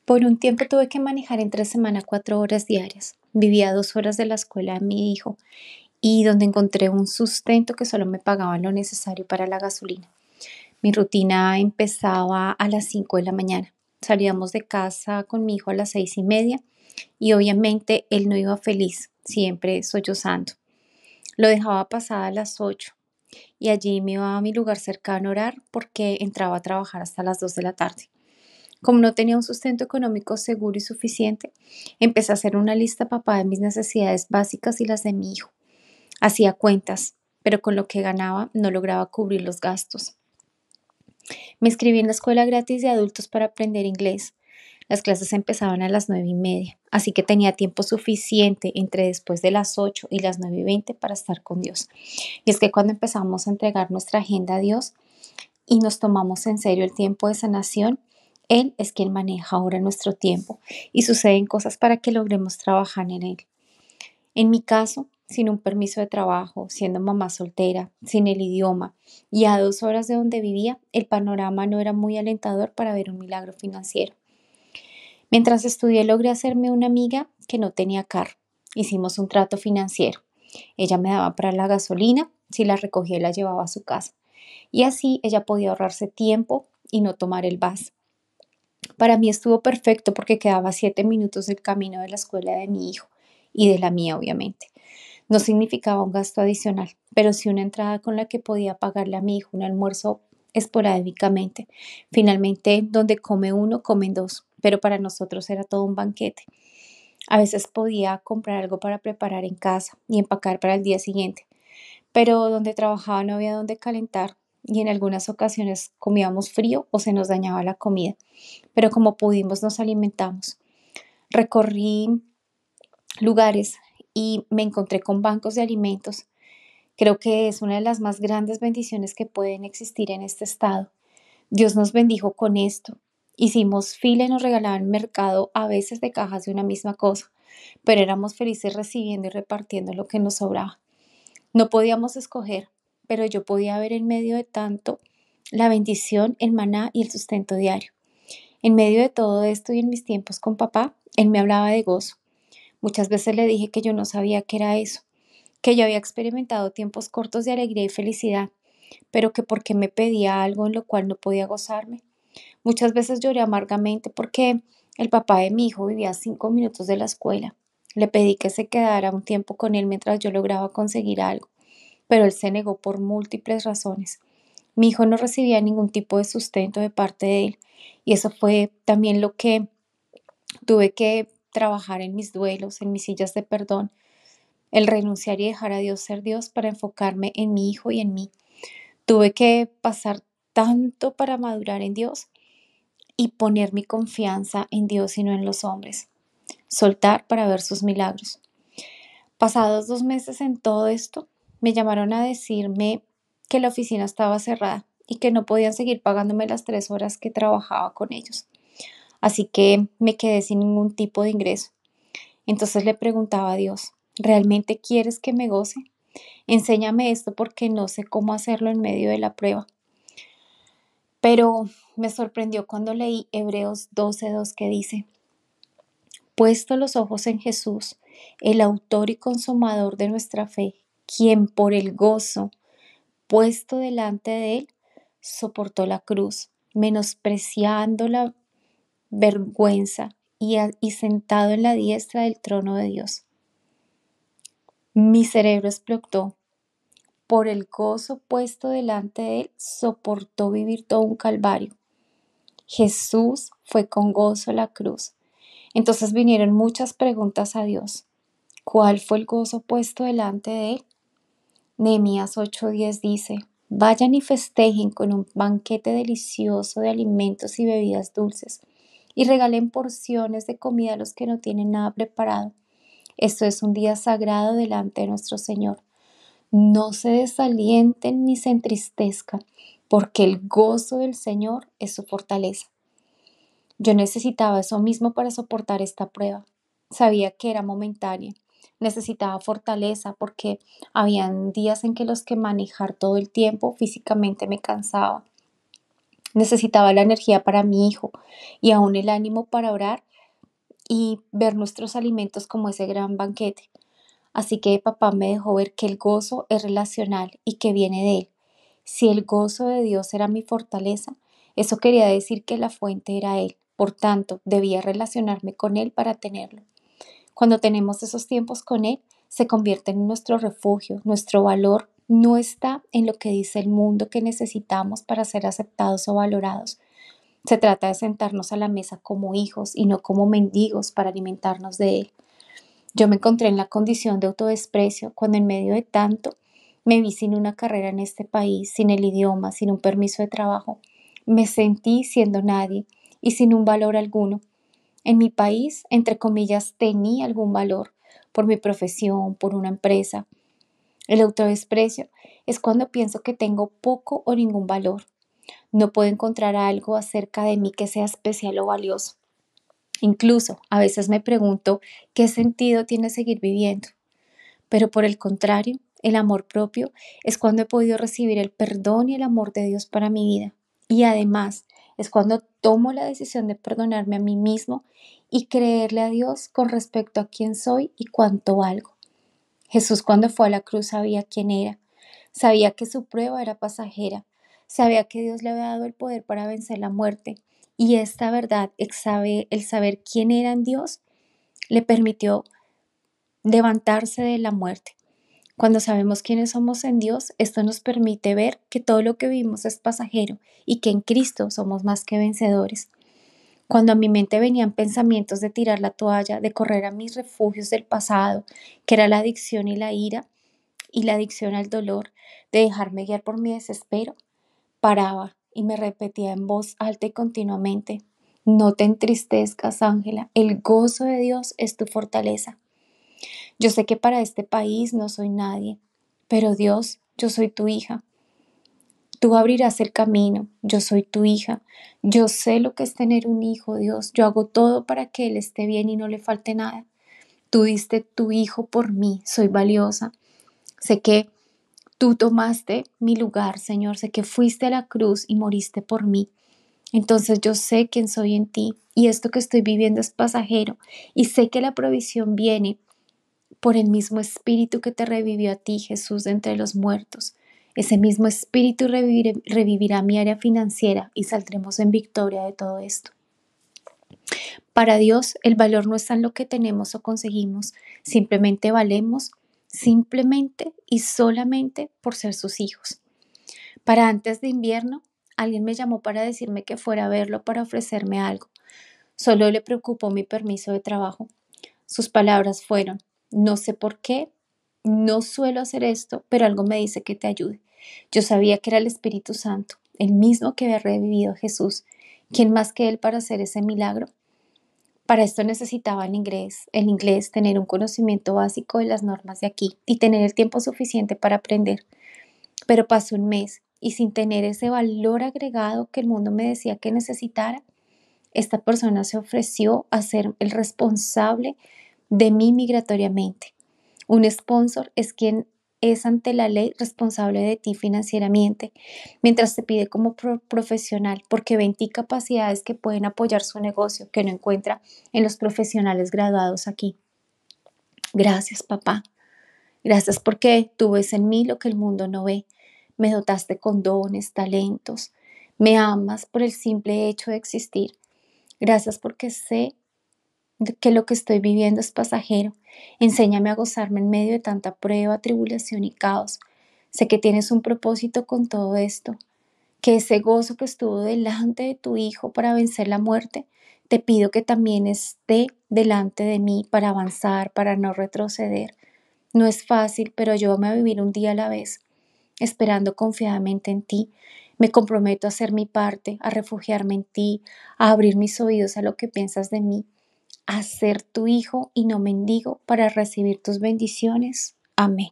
Por un tiempo tuve que manejar entre semana 4 horas diarias. Vivía a 2 horas de la escuela de mi hijo y donde encontré un sustento que solo me pagaba lo necesario para la gasolina. Mi rutina empezaba a las 5 de la mañana. Salíamos de casa con mi hijo a las 6:30 y obviamente él no iba feliz, siempre sollozando. Lo dejaba pasada a las 8 y allí me iba a mi lugar cercano a orar porque entraba a trabajar hasta las 2 de la tarde. Como no tenía un sustento económico seguro y suficiente, empecé a hacer una lista papá de mis necesidades básicas y las de mi hijo. Hacía cuentas, pero con lo que ganaba no lograba cubrir los gastos. Me inscribí en la escuela gratis de adultos para aprender inglés. Las clases empezaban a las 9:30, así que tenía tiempo suficiente entre después de las 8 y las 9:20 para estar con Dios. Y es que cuando empezamos a entregar nuestra agenda a Dios y nos tomamos en serio el tiempo de sanación, Él es quien maneja ahora nuestro tiempo y suceden cosas para que logremos trabajar en Él. En mi caso, sin un permiso de trabajo, siendo mamá soltera, sin el idioma y a 2 horas de donde vivía, el panorama no era muy alentador para ver un milagro financiero. Mientras estudié logré hacerme una amiga que no tenía carro. Hicimos un trato financiero. Ella me daba para la gasolina, si la recogía y la llevaba a su casa. Y así ella podía ahorrarse tiempo y no tomar el bus. Para mí estuvo perfecto porque quedaba a 7 minutos del camino de la escuela de mi hijo y de la mía, obviamente. No significaba un gasto adicional, pero sí una entrada con la que podía pagarle a mi hijo un almuerzo esporádicamente. Finalmente, donde come uno, comen dos, pero para nosotros era todo un banquete. A veces podía comprar algo para preparar en casa y empacar para el día siguiente, pero donde trabajaba no había donde calentar y en algunas ocasiones comíamos frío o se nos dañaba la comida, pero como pudimos nos alimentamos. Recorrí lugares y me encontré con bancos de alimentos. Creo que es una de las más grandes bendiciones que pueden existir en este estado. Dios nos bendijo con esto. Hicimos fila y nos regalaban mercado a veces de cajas de una misma cosa, pero éramos felices recibiendo y repartiendo lo que nos sobraba. No podíamos escoger, pero yo podía ver en medio de tanto la bendición, el maná y el sustento diario. En medio de todo esto y en mis tiempos con papá, él me hablaba de gozo. Muchas veces le dije que yo no sabía qué era eso, que yo había experimentado tiempos cortos de alegría y felicidad, pero que porque me pedía algo en lo cual no podía gozarme. Muchas veces lloré amargamente porque el papá de mi hijo vivía a 5 minutos de la escuela. Le pedí que se quedara un tiempo con él mientras yo lograba conseguir algo, pero él se negó por múltiples razones. Mi hijo no recibía ningún tipo de sustento de parte de él y eso fue también lo que tuve que trabajar en mis duelos, en mis sillas de perdón, el renunciar y dejar a Dios ser Dios para enfocarme en mi hijo y en mí. Tuve que pasar tanto para madurar en Dios y poner mi confianza en Dios y no en los hombres. Soltar para ver sus milagros. Pasados 2 meses en todo esto, me llamaron a decirme que la oficina estaba cerrada y que no podían seguir pagándome las 3 horas que trabajaba con ellos. Así que me quedé sin ningún tipo de ingreso. Entonces le preguntaba a Dios, ¿realmente quieres que me goce? Enséñame esto porque no sé cómo hacerlo en medio de la prueba. Pero me sorprendió cuando leí Hebreos 12:2 que dice, puesto los ojos en Jesús, el autor y consumador de nuestra fe, quien por el gozo puesto delante de él soportó la cruz, menospreciando la vergüenza y sentado en la diestra del trono de Dios. Mi cerebro explotó. Por el gozo puesto delante de él, soportó vivir todo un calvario. Jesús fue con gozo a la cruz. Entonces vinieron muchas preguntas a Dios. ¿Cuál fue el gozo puesto delante de él? Nehemías 8:10 dice, vayan y festejen con un banquete delicioso de alimentos y bebidas dulces, y regalen porciones de comida a los que no tienen nada preparado. Esto es un día sagrado delante de nuestro Señor. No se desalienten ni se entristezcan, porque el gozo del Señor es su fortaleza. Yo necesitaba eso mismo para soportar esta prueba. Sabía que era momentánea. Necesitaba fortaleza porque habían días en que los que manejar todo el tiempo físicamente me cansaba. Necesitaba la energía para mi hijo y aún el ánimo para orar y ver nuestros alimentos como ese gran banquete. Así que papá me dejó ver que el gozo es relacional y que viene de él. Si el gozo de Dios era mi fortaleza, eso quería decir que la fuente era él. Por tanto, debía relacionarme con él para tenerlo. Cuando tenemos esos tiempos con él, se convierten en nuestro refugio. Nuestro valor no está en lo que dice el mundo que necesitamos para ser aceptados o valorados. Se trata de sentarnos a la mesa como hijos y no como mendigos para alimentarnos de él. Yo me encontré en la condición de autodesprecio cuando en medio de tanto me vi sin una carrera en este país, sin el idioma, sin un permiso de trabajo. Me sentí siendo nadie y sin un valor alguno. En mi país, entre comillas, tenía algún valor por mi profesión, por una empresa. El autodesprecio es cuando pienso que tengo poco o ningún valor. No puedo encontrar algo acerca de mí que sea especial o valioso. Incluso a veces me pregunto qué sentido tiene seguir viviendo. Pero por el contrario, el amor propio es cuando he podido recibir el perdón y el amor de Dios para mi vida. Y además es cuando tomo la decisión de perdonarme a mí mismo y creerle a Dios con respecto a quién soy y cuánto valgo. Jesús cuando fue a la cruz sabía quién era, sabía que su prueba era pasajera, sabía que Dios le había dado el poder para vencer la muerte y esta verdad, el saber quién era en Dios, le permitió levantarse de la muerte. Cuando sabemos quiénes somos en Dios, esto nos permite ver que todo lo que vivimos es pasajero y que en Cristo somos más que vencedores. Cuando a mi mente venían pensamientos de tirar la toalla, de correr a mis refugios del pasado, que era la adicción y la ira, y la adicción al dolor, de dejarme guiar por mi desespero, paraba y me repetía en voz alta y continuamente: no te entristezcas, Ángela, el gozo de Dios es tu fortaleza. Yo sé que para este país no soy nadie, pero Dios, yo soy tu hija. Tú abrirás el camino, yo soy tu hija. Yo sé lo que es tener un hijo, Dios. Yo hago todo para que él esté bien y no le falte nada. Tú diste tu hijo por mí, soy valiosa. Sé que tú tomaste mi lugar, Señor. Sé que fuiste a la cruz y moriste por mí. Entonces yo sé quién soy en ti y esto que estoy viviendo es pasajero y sé que la provisión viene por el mismo espíritu que te revivió a ti, Jesús, de entre los muertos. Ese mismo espíritu revivirá mi área financiera y saldremos en victoria de todo esto. Para Dios, el valor no está en lo que tenemos o conseguimos, simplemente valemos, simplemente y solamente por ser sus hijos. Para antes de invierno, alguien me llamó para decirme que fuera a verlo para ofrecerme algo. Solo le preocupó mi permiso de trabajo. Sus palabras fueron: no sé por qué, no suelo hacer esto, pero algo me dice que te ayude. Yo sabía que era el Espíritu Santo, el mismo que había revivido a Jesús. ¿Quién más que Él para hacer ese milagro? Para esto necesitaba el inglés, tener un conocimiento básico de las normas de aquí y tener el tiempo suficiente para aprender. Pero pasó un mes y sin tener ese valor agregado que el mundo me decía que necesitara, esta persona se ofreció a ser el responsable de mí migratoriamente. Un sponsor es quien es ante la ley responsable de ti financieramente, mientras te pide como profesional, porque ve en ti capacidades que pueden apoyar su negocio, que no encuentra en los profesionales graduados aquí. Gracias, papá. Gracias porque tú ves en mí lo que el mundo no ve. Me dotaste con dones, talentos. Me amas por el simple hecho de existir. Gracias porque sé que lo que estoy viviendo es pasajero. Enséñame a gozarme en medio de tanta prueba, tribulación y caos. Sé que tienes un propósito con todo esto, que ese gozo que estuvo delante de tu Hijo para vencer la muerte, te pido que también esté delante de mí para avanzar, para no retroceder. No es fácil, pero ayúdame a vivir un día a la vez, esperando confiadamente en ti. Me comprometo a hacer mi parte, a refugiarme en ti, a abrir mis oídos a lo que piensas de mí, a ser tu hijo y no mendigo para recibir tus bendiciones. Amén.